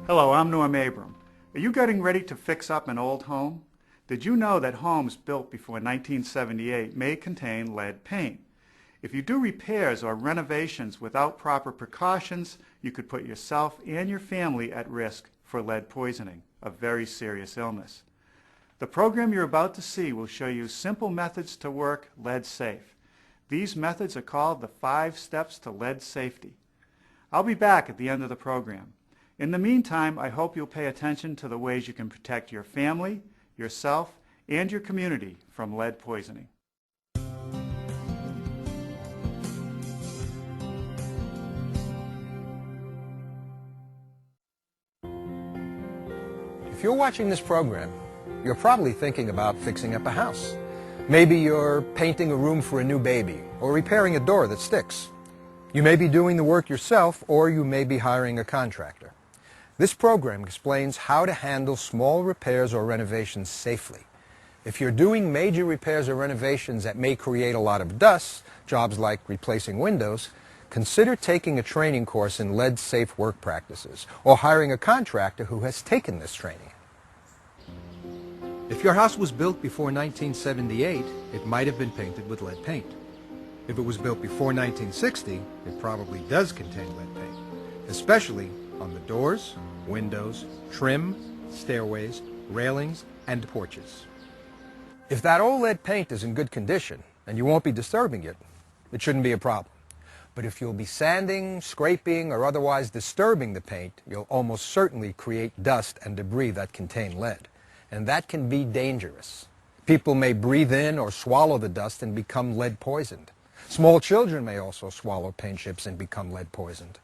Hello, I'm Norm Abram. Are you getting ready to fix up an old home? Did you know that homes built before 1978 may contain lead paint? If you do repairs or renovations without proper precautions, you could put yourself and your family at risk for lead poisoning, a very serious illness. The program you're about to see will show you simple methods to work lead safe. These methods are called the 5 steps to lead safety. I'll be back at the end of the program. In the meantime, I hope you'll pay attention to the ways you can protect your family, yourself, and your community from lead poisoning. If you're watching this program, you're probably thinking about fixing up a house. Maybe you're painting a room for a new baby or repairing a door that sticks. You may be doing the work yourself, or you may be hiring a contractor. This program explains how to handle small repairs or renovations safely. If you're doing major repairs or renovations that may create a lot of dust, jobs like replacing windows, consider taking a training course in lead-safe work practices or hiring a contractor who has taken this training. If your house was built before 1978, it might have been painted with lead paint. If it was built before 1960, it probably does contain lead paint, especially on the doors, windows, trim, stairways, railings, and porches. If that old lead paint is in good condition and you won't be disturbing it, it shouldn't be a problem. But if you'll be sanding, scraping, or otherwise disturbing the paint, you'll almost certainly create dust and debris that contain lead. And that can be dangerous. People may breathe in or swallow the dust and become lead poisoned. Small children may also swallow paint chips and become lead poisoned.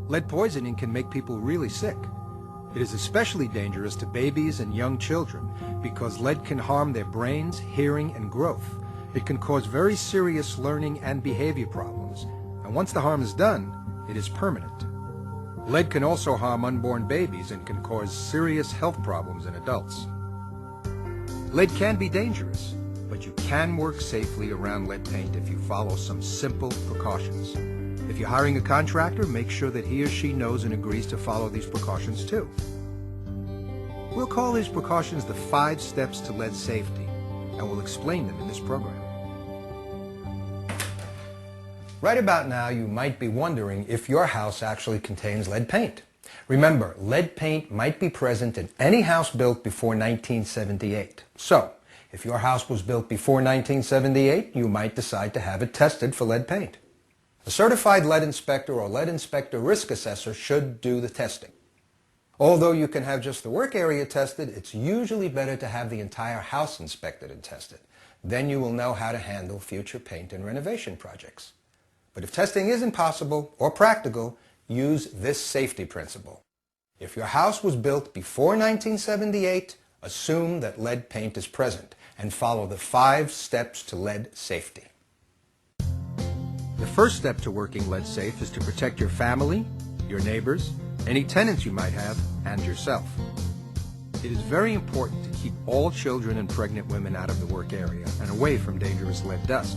Lead poisoning can make people really sick. It is especially dangerous to babies and young children because lead can harm their brains, hearing, and growth. It can cause very serious learning and behavior problems, and once the harm is done, it is permanent. Lead can also harm unborn babies and can cause serious health problems in adults. Lead can be dangerous, but you can work safely around lead paint if you follow some simple precautions. If you're hiring a contractor, make sure that he or she knows and agrees to follow these precautions too. We'll call these precautions the 5 steps to lead safety, and we'll explain them in this program. Right about now, you might be wondering if your house actually contains lead paint. Remember, lead paint might be present in any house built before 1978. So, if your house was built before 1978, you might decide to have it tested for lead paint. A certified lead inspector or lead inspector risk assessor should do the testing. Although you can have just the work area tested, it's usually better to have the entire house inspected and tested. Then you will know how to handle future paint and renovation projects. But if testing isn't possible or practical, use this safety principle. If your house was built before 1978, assume that lead paint is present and follow the 5 steps to lead safety. The first step to working lead safe is to protect your family, your neighbors, any tenants you might have, and yourself. It is very important to keep all children and pregnant women out of the work area and away from dangerous lead dust.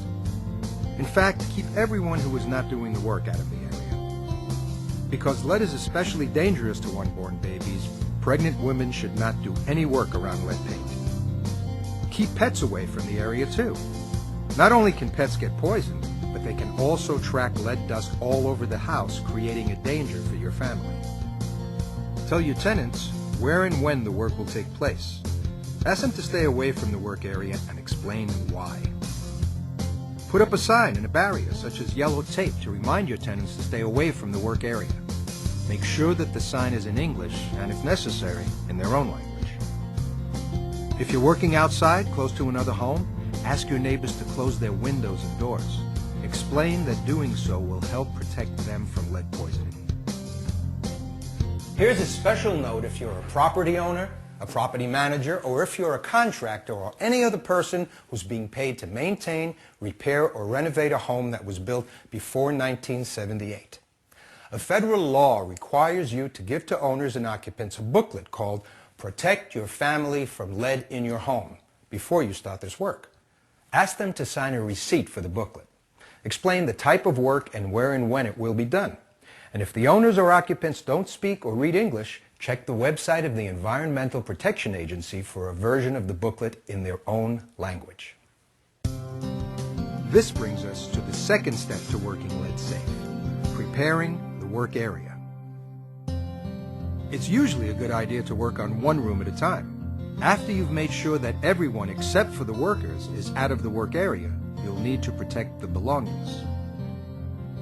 In fact, keep everyone who is not doing the work out of the area. Because lead is especially dangerous to unborn babies, pregnant women should not do any work around lead paint. Keep pets away from the area too. Not only can pets get poisoned, but they can also track lead dust all over the house, creating a danger for your family. Tell your tenants where and when the work will take place. Ask them to stay away from the work area and explain why. Put up a sign and a barrier, such as yellow tape, to remind your tenants to stay away from the work area. Make sure that the sign is in English and, if necessary, in their own language. If you're working outside, close to another home, ask your neighbors to close their windows and doors. Explain that doing so will help protect them from lead poisoning. Here's a special note if you're a property owner, a property manager, or if you're a contractor or any other person who's being paid to maintain, repair, or renovate a home that was built before 1978. A federal law requires you to give to owners and occupants a booklet called Protect Your Family from Lead in Your Home before you start this work. Ask them to sign a receipt for the booklet. Explain the type of work and where and when it will be done. And if the owners or occupants don't speak or read English, check the website of the Environmental Protection Agency for a version of the booklet in their own language. This brings us to the second step to working lead safe, preparing the work area. It's usually a good idea to work on one room at a time. After you've made sure that everyone except for the workers is out of the work area, you'll need to protect the belongings.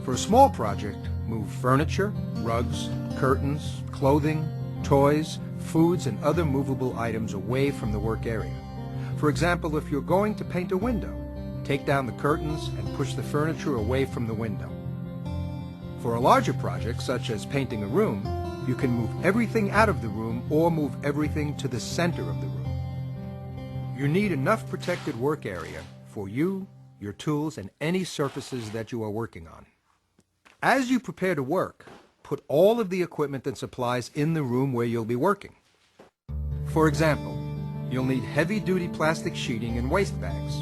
For a small project, move furniture, rugs, curtains, clothing, toys, foods, and other movable items away from the work area. For example, if you're going to paint a window, take down the curtains and push the furniture away from the window. For a larger project, such as painting a room, you can move everything out of the room or move everything to the center of the room. You need enough protected work area for you, your tools, and any surfaces that you are working on. As you prepare to work, put all of the equipment and supplies in the room where you'll be working. For example, you'll need heavy-duty plastic sheeting and waste bags,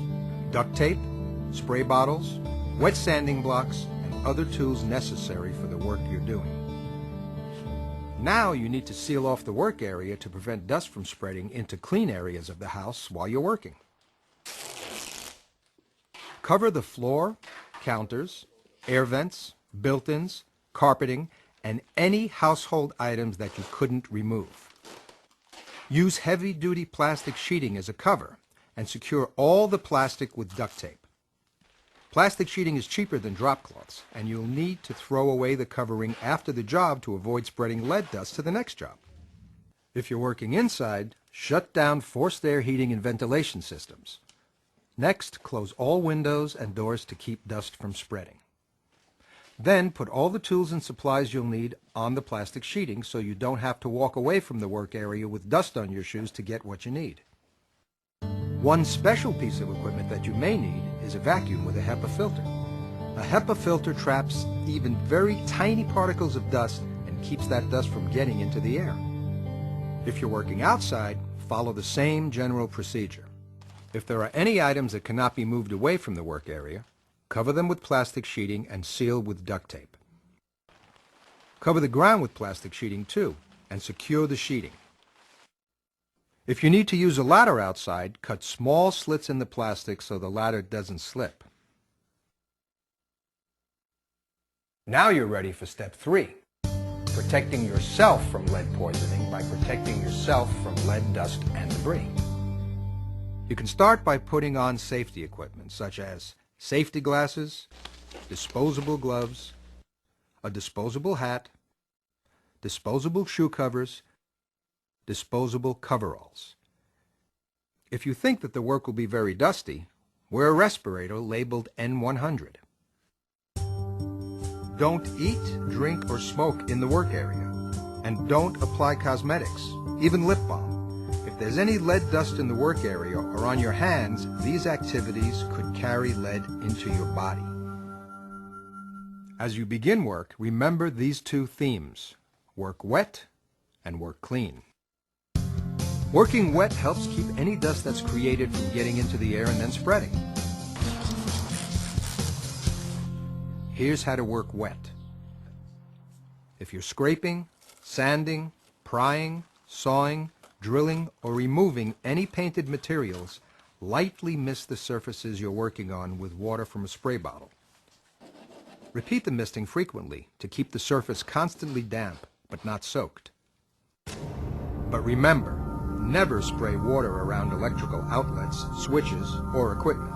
duct tape, spray bottles, wet sanding blocks, and other tools necessary for the work you're doing. Now you need to seal off the work area to prevent dust from spreading into clean areas of the house while you're working. Cover the floor, counters, air vents, built-ins, carpeting, and any household items that you couldn't remove. Use heavy-duty plastic sheeting as a cover and secure all the plastic with duct tape. Plastic sheeting is cheaper than drop cloths, and you'll need to throw away the covering after the job to avoid spreading lead dust to the next job. If you're working inside, shut down forced air heating and ventilation systems. Next, close all windows and doors to keep dust from spreading. Then put all the tools and supplies you'll need on the plastic sheeting so you don't have to walk away from the work area with dust on your shoes to get what you need. One special piece of equipment that you may need is a vacuum with a HEPA filter. A HEPA filter traps even very tiny particles of dust and keeps that dust from getting into the air. If you're working outside, follow the same general procedure. If there are any items that cannot be moved away from the work area, cover them with plastic sheeting and seal with duct tape. Cover the ground with plastic sheeting too, and secure the sheeting. If you need to use a ladder outside, cut small slits in the plastic so the ladder doesn't slip. Now you're ready for step 3, protecting yourself from lead poisoning by protecting yourself from lead dust and debris. You can start by putting on safety equipment such as safety glasses, disposable gloves, a disposable hat, disposable shoe covers, disposable coveralls. If you think that the work will be very dusty, wear a respirator labeled N100. Don't eat, drink, or smoke in the work area. And don't apply cosmetics, even lip balm. If there's any lead dust in the work area or on your hands, these activities could carry lead into your body. As you begin work, remember these two themes: work wet and work clean. Working wet helps keep any dust that's created from getting into the air and then spreading. Here's how to work wet. If you're scraping, sanding, prying, sawing, drilling, or removing any painted materials, lightly mist the surfaces you're working on with water from a spray bottle. Repeat the misting frequently to keep the surface constantly damp but not soaked. But remember, never spray water around electrical outlets, switches, or equipment.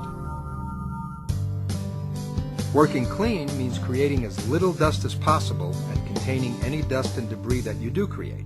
Working clean means creating as little dust as possible and containing any dust and debris that you do create.